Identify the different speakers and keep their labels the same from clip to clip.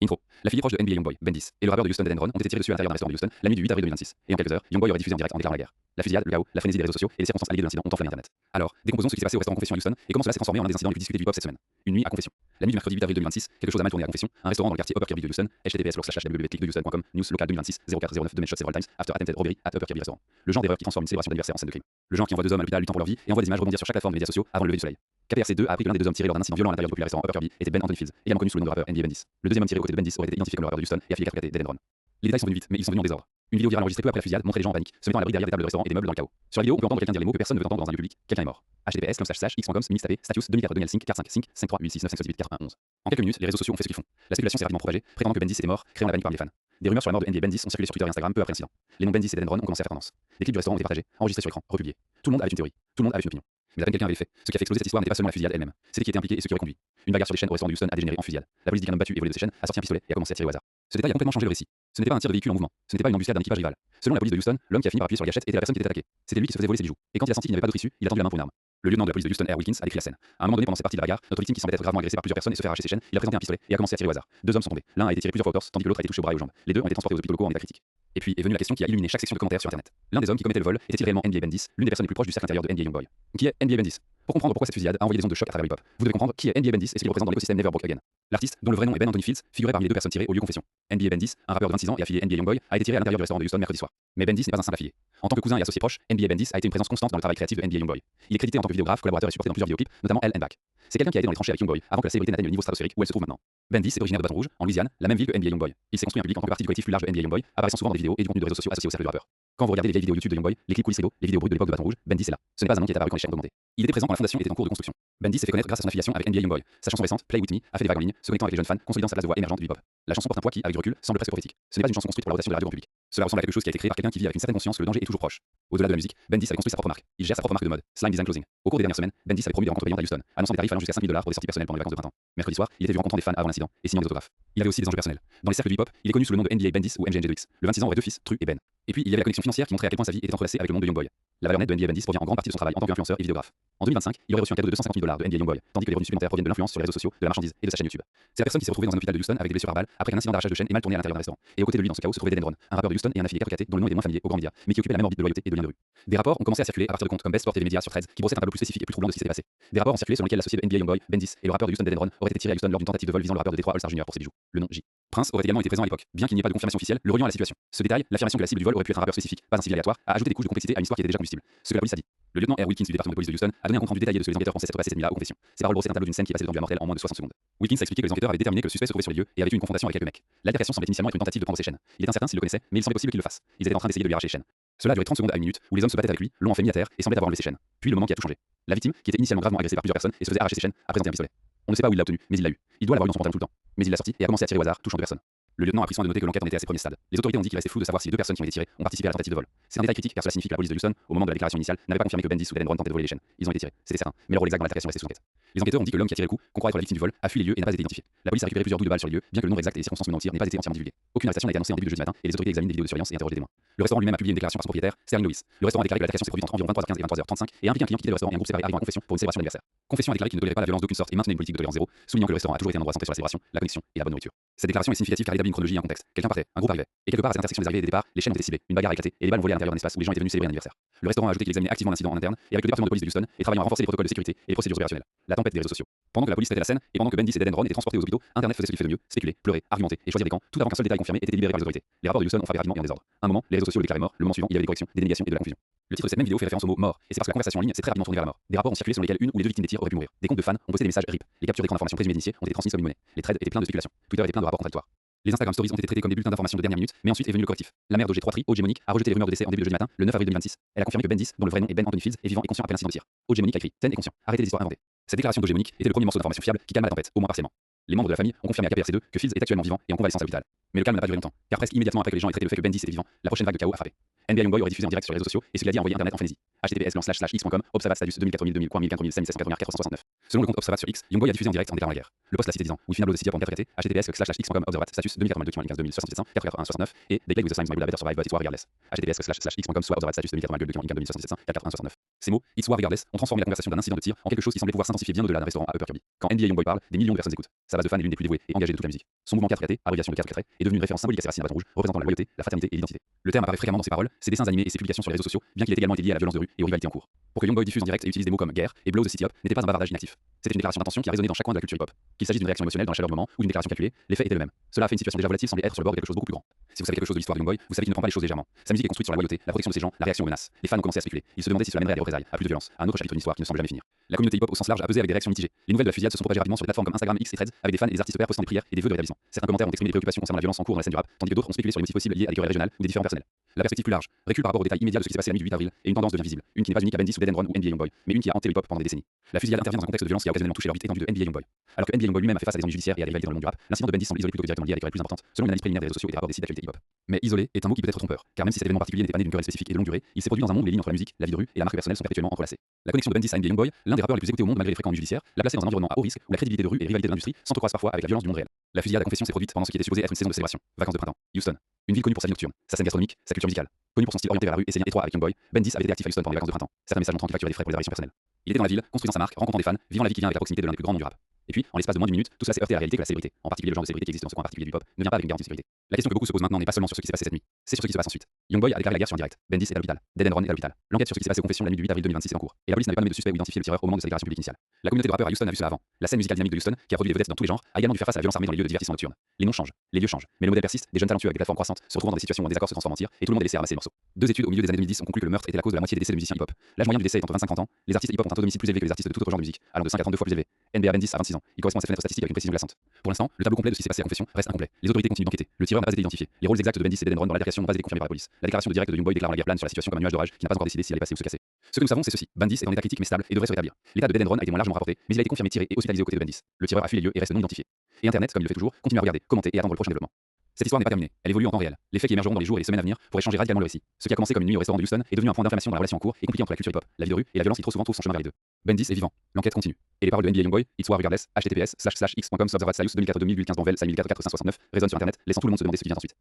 Speaker 1: Intro. L'affilié proche de NBA Youngboy, Ben 10, et le rappeur de Houston, Dedenron, ont été tirés dessus à l'intérieur d'un restaurant de Houston la nuit du 8 avril 2026. Et en quelques heures, Youngboy aurait diffusé en direct en déclarant la guerre. La fusillade, le chaos, la frénésie des réseaux sociaux et les circonstances alléguées de l'incident ont enflammé Internet. Alors, décomposons ce qui s'est passé au restaurant Confession à Houston et comment cela s'est transformé en l'un des incidents les plus discutés du hip-hop cette semaine. Une nuit à Confession. La nuit du mercredi 8 avril 2026, quelque chose a mal tourné à Confession, un restaurant dans le quartier Upper Kirby de Houston, https://www.clickdehouston.com, news local 2026, 0409 Domain Shot Several Times, after attempted robbery at Upper Kirby Restaurant. Le genre d'erreur qui transforme une célébration d'anniversaire en scène de crime. Le genre qui envoie deux hommes à l'hôpital luttant pour leur vie et envoie des images rebondir sur chaque plateforme des médias sociaux avant le lever du soleil. KPRC2 a appris que l'un des deux hommes tirés lors d'un incident violent à l'intérieur du populaire restaurant Upper Kirby était Ben Anthony Fields, également connu sous le nom de rappeur NBA Ben 10. Le deuxième homme tiré aux côtés de Ben 10 aurait été identifié comme le rappeur de Houston et affilié 4 Dedenron. Les détails sont venus vite, mais ils sont venus en désordre. Une vidéo virale enregistrée peu après la fusillade montrait les gens en panique, se mettant à l'abri derrière des tables de restaurant et des meubles dans le chaos. Sur la vidéo, on peut entendre quelqu'un dire les mots que personne ne veut entendre dans un lieu public. Quelqu'un est mort. https://x.com status 2004 5 5 5 5 3 8 6 9 5 7 8 4 1 11. En quelques minutes, les réseaux sociaux ont fait ce qu'ils font. La spéculation s'est rapidement propagée, prétendant que Ben 10 était mort, créant la panique parmi les fans. Des rumeurs sur la mort de NBA Ben 10 ont circulé sur Twitter et Instagram peu après l'incident. Les noms Ben 10 et Dedenron ont commencé à faire tendance. Des clips du restaurant ont été partagés, enregistrés sur écran, republiés. Tout le monde avait une théorie, tout le monde avait une opinion. Mais à peine quelqu'un avait fait. Ce qui a fait exploser cette histoire n'était pas seulement la fusillade elle-même, c'était qui était impliqué et ce qui aurait conduit. Une bagarre sur les chaînes au restaurant de Houston a dégénéré en fusillade. La police dit qu'un homme battu et volé de ses chaînes a sorti un pistolet et a commencé à tirer au hasard. Ce détail a complètement changé le récit. Ce n'était pas un tir de véhicule en mouvement, ce n'était pas une embuscade d'un équipage rival. Selon la police de Houston, l'homme qui a fini par appuyer sur la gâchette était la personne qui était attaquée. C'était lui qui se faisait voler ses bijoux. Et quand il a senti qu'il n'y avait pas d'autre issue, il a tendu la main pour une arme. Le lieutenant de la police de Houston, Air Wilkins, a décrit la scène. À un moment donné pendant cette partie de la bagarre, notre victime qui semblait être gravement agressé par plusieurs personnes et se faire arracher ses chaînes, il a présenté un pistolet et a commencé à tirer au hasard. Deux hommes sont tombés. L'un a été tiré plusieurs fois au torse, tandis que l'autre a été touché au bras et aux jambes. Les deux ont été transportés aux hôpitaux locaux en état critique. Et puis est venue la question qui a illuminé chaque section de commentaires sur internet. L'un des hommes qui commettait le vol était-il réellement NBA Ben 10, l'une des personnes les plus proches du cercle intérieur de NBA Youngboy. Qui est NBA Ben 10? Pour comprendre pourquoi cette fusillade a envoyé des ondes de choc à travers le hip-hop, vous devez comprendre qui est NBA Ben 10 et ce qu'il représente dans l'écosystème Never Broke Again. L'artiste, dont le vrai nom est Ben Anthony Fields, figurait parmi les deux personnes tirées au lieu Confession. NBA Ben 10, un rappeur de 26 ans et affilié NBA Youngboy, a été tiré à l'intérieur du restaurant de Houston mercredi soir. Mais Ben 10 n'est pas un simple affilié. En tant que cousin et associé proche, NBA Ben 10 a été une présence constante dans le travail créatif de NBA Youngboy. Il est crédité en tant que vidéographe, collaborateur et supporté dans plusieurs vidéoclips, notamment Hell and Back. C'est quelqu'un qui a été dans les tranchées avec Youngboy avant que la célébrité n'atteigne le niveau stratosphérique où elle se trouve maintenant. Ben 10 est originaire de Baton Rouge, en Louisiane, la même ville que NBA Youngboy. Il s'est construit un public en tant que partie du collectif plus large de NBA Youngboy, apparaissant souvent dans des vidéos et du contenu de réseaux sociaux associés au cercle de rappeurs. Quand vous regardez les vieilles vidéos YouTube de Youngboy, les clips coulisses rideaux, les vidéos brutes de l'époque de Baton Rouge, Ben 10 est là. Ce n'est pas un nom qui est apparu quand les chaînes ont augmenté. Il était présent quand la fondation était en cours de construction. Ben 10 s'est fait connaître grâce à son affiliation avec NBA Youngboy. Sa chanson récente, Play With Me, a fait des vagues en ligne, se connectant avec les jeunes fans, consolidant sa place de voix émergente du hip-hop. La chanson porte un poids qui, avec du recul, semble presque prophétique. Ce n'est pas une chanson construite pour la rotation de la radio grand public. Cela ressemble à quelque chose qui a été créé par quelqu'un qui vit avec une certaine conscience que le danger est toujours proche. Au-delà de la musique, Ben 10 avait construit sa propre marque. Il gère sa propre marque de mode, Slime Design Clothing. Au cours des dernières semaines, Ben 10 avait promis des rencontres payantes à Houston, annonçant des tarifs allant jusqu'à $5 000 pour des sorties personnelles pendant les vacances de printemps. Mercredi soir, il était vu rencontrant des fans avant l'incident et signant des autographes. Il avait aussi des enjeux personnels. Dans les cercles du hip-hop, il est connu sous le nom de NBA Ben 10 ou MJNG2X. Le 26 ans aurait deux fils, Tru et Ben. Et puis il y avait la connexion financière qui montrait à quel point sa vie était entrelacée avec le monde de Youngboy. La valeur nette de NBA Ben 10 provient en grande partie de son travail en tant qu'influenceur et vidéographe. En 2025, il aurait reçu un cadeau de $250 000 de NBA Youngboy, tandis que les revenus supplémentaires proviennent de l'influence sur les réseaux sociaux, de la marchandise et de sa chaîne YouTube. C'est la personne qui s'est retrouvée dans un hôpital de Houston avec des blessures à balles après qu'un incident d'arrachage de chaîne ait mal tourné à l'intérieur d'un restaurant. Et aux côtés de lui dans ce chaos se trouvait Dedenron, un rappeur de Houston et un affilié 4 dont le nom était moins familier aux grands médias, mais qui occupait la même orbite de loyauté et de lien de rue. Des rapports ont commencé à circuler à partir de comptes comme Best Sport et les médias sur Threads qui brossaient un tableau plus spécifique et plus troublant de ce qui s'était passé. Des rapports ont circulé selon lesquels l'associé de NBA Youngboy, Ben 10, et le rappeur de Houston Dedenron auraient été tirés à Houston lors d'une tentative de vol visant le rappeur de Détroit All Star Jr. pour ses bijoux. Le nom J. Prince aurait également été présent à l'époque, bien qu'il n'y ait pas de confirmation officielle, le reliant à la situation. Ce détail, l'affirmation que la cible du vol aurait pu être un rappeur spécifique, pas un civil aléatoire, a ajouté des couches de complexité à une histoire qui était déjà combustible. Ce que la police a dit. Le lieutenant Air Wilkins du département de police de Houston a donné un compte rendu détaillé de ce que les enquêteurs pensaient s'être passé cette nuit-là aux confessions. Ces paroles brossaient un tableau d'une scène qui est passée de tendu à mortel en moins de 60 secondes. Wilkins a expliqué que les enquêteurs avaient déterminé que le suspect se trouvait sur les lieux et avait eu une confrontation avec quelques mecs. L'altercation semblait initialement être une tentative de prendre ses chaînes. Il est incertain s'il le connaissait, mais il semblait possible qu'il le fasse. Ils étaient en train d'essayer de lui arracher les chaînes. Cela a duré 30 secondes à une minute où les hommes se battaient avec lui, l'ont enfin mis à terre et semblait avoir enlevé ses chaînes. Puis le moment qui a tout changé. La victime, qui était initialement gravement agressée par plusieurs personnes et se faisait arracher ses chaînes, a présenté un pistolet. On ne sait pas où il l'a obtenu, mais il l'a eu. Il doit l'avoir eu dans son pantalon tout le temps. Mais il l'a sorti et a commencé à tirer au hasard, touchant deux personnes. Le lieutenant a pris soin de noter que l'enquête en était à ses premiers stades. Les autorités ont dit qu'il restait flou de savoir si les deux personnes qui ont été tirées ont participé à la tentative de vol. C'est un détail critique car cela signifie que la police de Houston, au moment de la déclaration initiale, n'avait pas confirmé que Ben 10 ou Dedenron tentaient de voler les chaînes. Ils ont été tirés, c'était certain, mais le rôle exact dans l'altercation restait sous enquête. Les enquêteurs ont dit que l'homme qui a tiré le coup, qu'on croit être la victime du vol, a fui les lieux et n'a pas été identifié. La police a récupéré plusieurs bouts de balles sur les lieux, bien que le nombre exact et les circonstances menant au tir n'aient pas été entièrement divulgués. Aucune arrestation n'a été annoncée en début de jeudi matin et les autorités examinent des vidéos de surveillance et interrogent des témoins. Le restaurant lui-même a publié une déclaration par son propriétaire, Sterling Lewis. Le restaurant a déclaré que l'altercation s'est produite entre environ 23h15 et 23h35 et implique un client qui quittait le restaurant et un groupe séparé arrivant à Confession pour une célébration d'anniversaire. Confession a déclaré qu'il ne tolérait pas la violence d'aucune sorte et maintenait une politique de tolérance zéro, soulignant que le restaurant a toujours été un endroit centré sur la célébration, la connexion et la bonne nourriture. Cette déclaration est significative car elle établit une chronologie et un contexte. Quelqu'un partait, un groupe arrivait. Et quelque part à cette intersection des arrivées et des départs, les chaînes ont été ciblées, une bagarre a éclaté et les balles ont volé à l'intérieur d'un espace où les gens étaient venus célébrer un anniversaire. Le restaurant a ajouté qu'il examinait activement l'incident en interne et avec le département de police de Houston et travaillant à renforcer les protocoles de sécurité et les procédures opérationnelles. La tempête des réseaux sociaux. Pendant que la police traitait la scène et pendant que Ben 10 et Dedenron étaient transportés aux hôpitaux, internet faisait ce qu'il fait de mieux, spéculer, pleurer, argumenter et choisir des camps, tout avant qu'un seul détail confirmé ait été libéré par les autorités. Les rapports de Houston ont frappé rapidement et en désordre. Un moment, les réseaux sociaux le déclaraient mort, le moment suivant, il y avait des corrections, des dénégations et de la confusion. Le titre de cette même vidéo fait référence au mot mort, et c'est parce que la conversation en ligne s'est très rapidement tournée vers la mort. Des rapports ont circulé selon lesquels une ou les deux victimes des tirs auraient pu mourir. Des comptes de fans ont posté des messages RIP. Les captures d'écran d'informations présumées d'initiés ont été transmises comme une monnaie. Les threads étaient pleins de spéculations. Twitter était plein de rapports contradictoires. Les Instagram Stories ont été traités comme des bulletins d'information de dernière minute, mais ensuite est venu le correctif. La mère d'OG3 Tri, OG Monique, a rejeté les rumeurs de décès en début de jeudi matin, le 9 avril 2026. Elle a confirmé que Ben 10, dont le vrai nom est Ben Anthony Fields, est vivant et conscient après l'incident de tir. OG Monique a écrit saine et conscient. Arrêtez les histoires inventées. Cette déclaration d'OG Monique était le premier morceau d'information fiable qui calma la tempête, au moins partiellement. Les membres de la famille ont confirmé à KPRC2 que Fields est actuellement vivant et en convalescence à l'hôpital. Mais le calme n'a pas duré longtemps, car presque immédiatement après que les gens aient traité le fait que Ben 10 était vivant, la prochaine vague de chaos a frappé. NBA Youngboy aurait diffusé en direct sur les réseaux sociaux et ce qu'il a dit a envoyé Internet en frénésie. https://x.com, Observat status 2004 2000 1000 469. Selon le compte Observat sur X, Youngboy a diffusé en direct en déclarant la guerre. Le post l'a cité disant We final blow the city upon 4 traité, https://x.com, Observat status 2082 2015 2700 481 et They played with the signs my will better survive but it's war regardless. https://x.com soit Observat status 2082 2015 2700 481. Ces mots, it's war regardless, ont transformé la conversation d'un incident de tir en quelque chose qui semblait pouvoir s'intensifier bien au-delà d'un restaurant à Upper Kirby. Quand NBA Youngboy parle, des millions de personnes écoutent. Sa base de fans est l'une des plus dévouées et engagées de toute la musique. Son mouvement 4 traité, abréviation de 4 traits, est devenu une référence symbolique à ses racines à bâton rouge, représentant la loyauté, la fraternité et l'identité. Le terme apparaît fréquemment dans ses paroles, ses dessins animés et ses publications sur les réseaux sociaux, bien qu'il ait également été lié à la violence de rue et aux rivalités en cours. Pour que Youngboy diffuse en direct et utilise des mots comme guerre et blow the city up n'était pas un bavardage inactif. C'était une déclaration d'intention qui a résonné dans chaque coin de la culture hip-hop. Qu'il s'agisse d'une réaction émotionnelle dans la chaleur du moment ou d'une déclaration calculée, l'effet était le même. Cela a fait une situation déjà volatile semblait être sur le bord de quelque chose de beaucoup plus grand. Si vous savez quelque chose de l'histoire de Youngboy, vous savez qu'il ne prend pas les choses légèrement. Sa musique est construite sur la loyauté, la protection de ses gens, la réaction aux menaces. Les fans ont commencé à spéculer. Ils se demandaient si cela mènerait à des représailles, à plus de violence, à un autre chapitre d'une histoire qui ne semble jamais finir. La communauté hip-hop au sens large a pesé avec des réactions mitigées. Les nouvelles de la fusillade se sont propagées rapidement sur des plateformes comme Instagram, X et Threads, avec des fans et des artistes pairs postant des prières et des vœux de rétablissement. Certains commentaires ont exprimé des préoccupations concernant la violence en cours dans la scène du rap, tandis que d'autres ont spéculé sur les motifs possibles liés à des querelles régionales ou des différends personnels. La perspective plus large recule par rapport aux détails immédiats de ce qui s'est passé la nuit du 8 avril et une tendance devient visible, une qui n'est pas unique à Ben 10 ou Dead Enron ou NBA Youngboy, mais une qui a hanté le hip-hop pendant des décennies. La fusillade intervient dans un contexte de violence qui a occasionnellement touché l'orbite étendue de NBA Youngboy. Alors que NBA Youngboy lui-même a fait face à des ennuis judiciaires et à des rivalités dans le monde du rap, l'incident de Ben 10 semble isolé plutôt que directement lié à des querelles plus importantes, selon une analyse préliminaire des réseaux sociaux et des rapports des sites d'actualité hip-hop. Mais isolé est un mot qui peut être trompeur, car même si cet événement particulier n'était pas né d'une querelle spécifique et de longue durée, il s'est produit dans un monde où les lignes entre la musique, la vie de rue et la marque personnelle sont perpétuellement entrelacées. La connexion de Ben 10 à NBA Youngboy, l'un des rappeurs les plus écoutés au monde malgré les fréquents ennuis judiciaires, l'a placé dans un environnement à haut risque où la crédibilité de rue et les rivalités de l'industrie s'entrecroisent parfois avec la violence du monde réel. La fusillade à confession s'est produite pendant ce qui était supposé être une saison de célébration, vacances de printemps. Houston, une ville connue pour sa vie nocturne, sa scène gastronomique, sa culture musicale. Connu pour son style orienté vers la rue et ses liens étroits avec Youngboy, Ben 10 avait été actif à Houston pendant les vacances de printemps. Certains messages montrant qu'il facturait des frais pour les apparitions personnelles. Il était dans la ville, construisant sa marque, rencontrant des fans, vivant la vie qui vient avec la proximité de l'un des plus grands noms du rap. Et puis, en l'espace de moins d'une minute, tout cela s'est heurté à la réalité que la célébrité, en particulier le genre de célébrité qui existe dans ce coin particulier du hip-hop, ne vient pas avec une garantie de sécurité. La question que beaucoup se posent maintenant n'est pas seulement sur ce qui s'est passé cette nuit, c'est sur ce qui se passe ensuite. Youngboy a déclaré la guerre sur un direct. Ben 10 est à l'hôpital. Dead Enron est à l'hôpital. L'enquête sur ce qui s'est passé aux confessions la nuit du 8 avril 2026 est en cours. Et la police n'avait pas nommé de suspect ou identifié le tireur au moment de sa déclaration publique initiale. La communauté de rappeurs à Houston a vu cela avant. La scène musicale dynamique de Houston, qui a produit des vedettes dans tous les genres, a également dû faire face à la violence armée dans les lieux de divertissement nocturne. Les noms changent, les lieux changent, mais le modèle persiste, des jeunes talentueux avec des plateformes croissantes se retrouvant dans des situations où un désaccord se transforme en tir et tout le monde est laissé à ramasser les morceaux. Deux études au milieu des années 2010 ont conclu que le meurtre était la cause de la moitié des décès de musiciens hip-hop. L'âge moyen du décès est entre 25 et 30 ans. Les artistes hip-hop ont un taux d'homicide plus élevé que les artistes de tout autre genre de musique, allant de 5 à 32 fois plus élevé. NBA Ben 10 à 26 ans. Il correspond à cette fenêtre statistique avec une précision glaçante. Pour l'instant, le tableau complet de ce qui s'est passé à confession reste incomplet. Les autorités continuent d'enquêter. Le tireur n'a pas été identifié. Les rôles exacts de Ben 10 et Dead Enron dans l'altercation n'ont pas été confirmés par la police. La déclaration de direct de Youngboy déclare la guerre plane sur la situation comme un nuage d'orage qui n'a pas encore décidé si elle est passée ou se casser. Ce que nous savons, c'est ceci. Ben 10 est en état critique mais stable et devrait se rétablir. L'état de Dead Enron a été moins largement rapporté, mais il a été confirmé tiré et hospitalisé aux côtés de Ben 10. Le tireur a fui les lieux et reste non identifié. Et Internet, comme il le fait toujours, continue à regarder, commenter et attendre le prochain développement. Cette histoire n'est pas terminée, elle évolue en temps réel. Les faits qui émergeront dans les jours et les semaines à venir pourraient changer radicalement le récit. Ce qui a commencé comme une nuit au restaurant de Houston est devenu un point d'inflammation dans la relation en cours et compliqué entre la culture hip-hop, la vie de rue et la violence qui trop souvent trouve son chemin vers les deux. Ben 10 est vivant, l'enquête continue. Et les paroles de NBA Youngboy, It's War Regardless, https://x.com Observat 2004 2015 Banvel 5469 résonnent sur internet, laissant tout le monde se demander ce qui vient ensuite.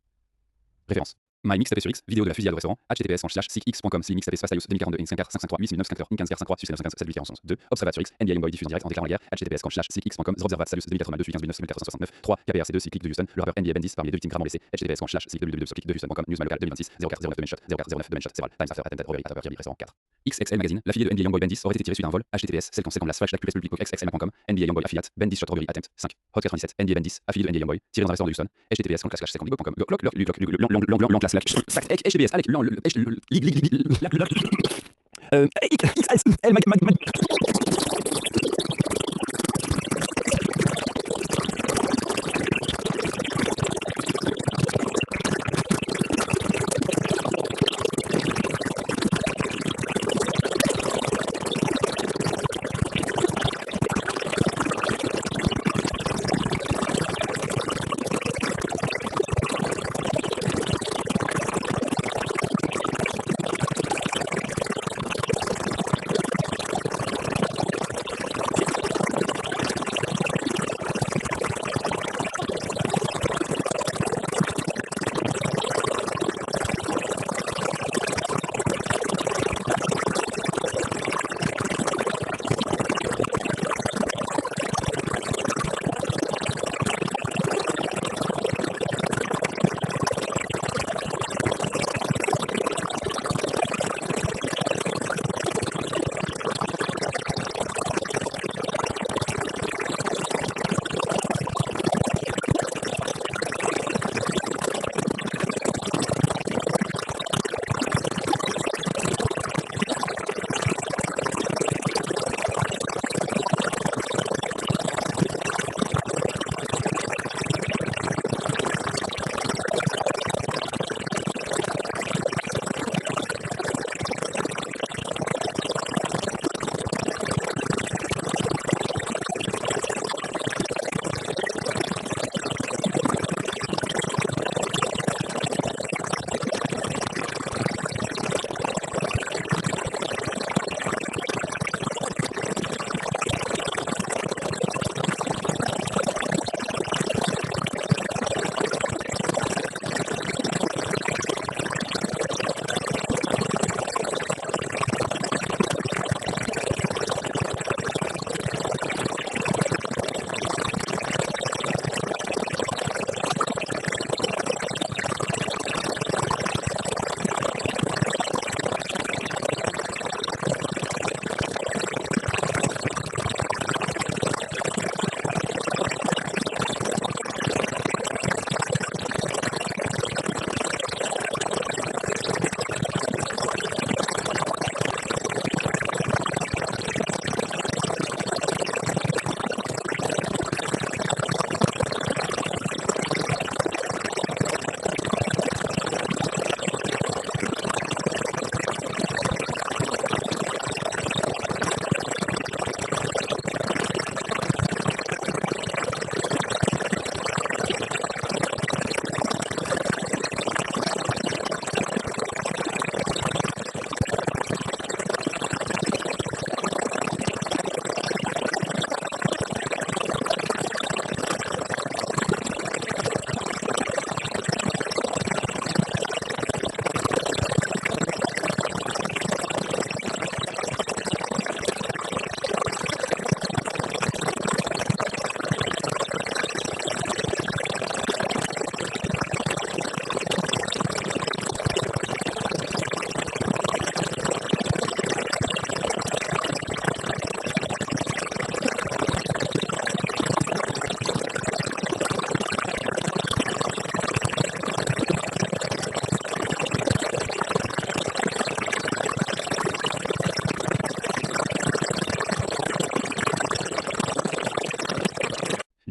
Speaker 1: Référence. My mixtape sur X, vidéo de la fusillade au restaurant, https://x.com mixtape space 2042 545 553 553 895 2 Observat sur X, NBA Youngboy diffuse en direct en déclarant la guerre, https://x.com Observat 2042 1469 3 KPRC2 Cyclic de Houston, le rappeur NBA Ben 10 parmi les deux victimes gravement blessées, https://cyclic de Houston.com News Local 2006 0409 de Menshot 0409 de Menshot Several Times After Attentat Robbery at Upper Kirby restaurant 4 XXL Magazine, la fille de NBA Youngboy Ben 10 aurait été tirée suite à un vol, https celle conséquent la slash la plus public xxl.com NBA Youngboy affiliate Ben 10 shot robbery attempt 5 Hot 97 NBA Ben 10 affilié de NBA Youngboy tiré dans un restaurant de Houston https://secondlibo.com HBS, Alec,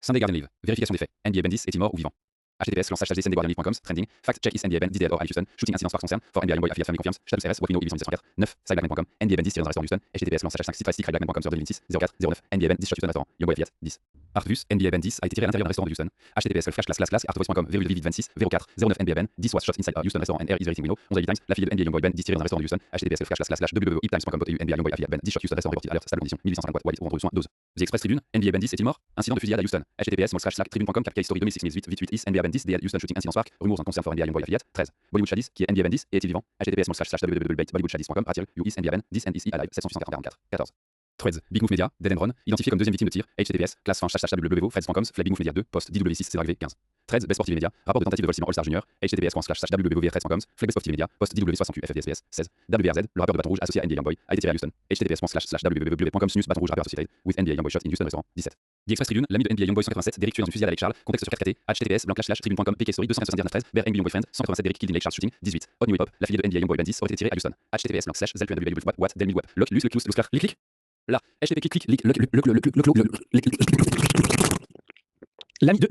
Speaker 1: Sunday Garden Live. Vérification des faits. NBA Bendis est-il mort ou vivant? https://sundayguardianlive.com. Trending. Fact check is NBA Bendis dead or alive Houston. Shooting incident spark concern. For NBA Youngboy affiliate family confirms. Status RS. Wapino 1704. 9. Sideblackman.com. NBA Bendis tiré dans un restaurant Houston. https://656blackman.com sur 2026. 04. 09. NBA Bendis shot Houston restaurant. Youngboy affiliate. 10. Artvus. NBA Bendis a été tiré à l'intérieur d'un restaurant de Houston. https://artvoice.com. Vivid26. 04. 09. NBA Ben. 10 was shot inside a Houston restaurant and air is everything we know. 11 Times. La fille de NBA Youngboy Ben 10 tiré dans un restaurant de Houston. https://www.iptimes.com. NBA Youngboy affiliate Ben 10 shot Houston restaurant reported alert. Stade condition. 1854. Wallis. Ou soin 12. The Express Tribune. NBA Bendis est-il mort? Incident de fusillade à Houston. https://tribune.com. Cap Story 2006 8 NBA Bendis DL Houston shooting incident spark. Rumors en concern for NBA Youngboy affiliate. 13. Bollywood Shadis qui est NBA Bendis et est-il vivant? https://www.bollywoodshadis.com. U is NBA Ben 10 and is alive 744. 14. Threads. Big Move Media, Dead and Ron, identifié comme deuxième victime de tir. https //www.freds.com /Big Move Media 2 post DW6 CRV 15. Threads. Best Sport TV Media, rapport de tentative de vol Simon All-Star Junior. https://www.threads.com /Best Sport TV Media post DW60 FFDSPS 16. WRZ, le rappeur de Bâton Rouge associé à NBA Youngboy, a été tiré à Houston. https://www.com snus Bâton Rouge rappeur associé with NBA Youngboy shot in Houston restaurant 17. The Express Tribune, l'ami de NBA Youngboy 187, Derrick tué dans une fusillade avec Charles, contexte sur 4KT, https://tribune.com PK Story 279 Bear NBA Youngboy Friends 187 Derrick killed in Lake Charles shooting 18. Hot New Hip Hop, la fille de NBA Youngboy Bendis aurait été tirée à Houston. https://zelpnw what del web lock lus le clous le sclar clic là http clic clic l'ami de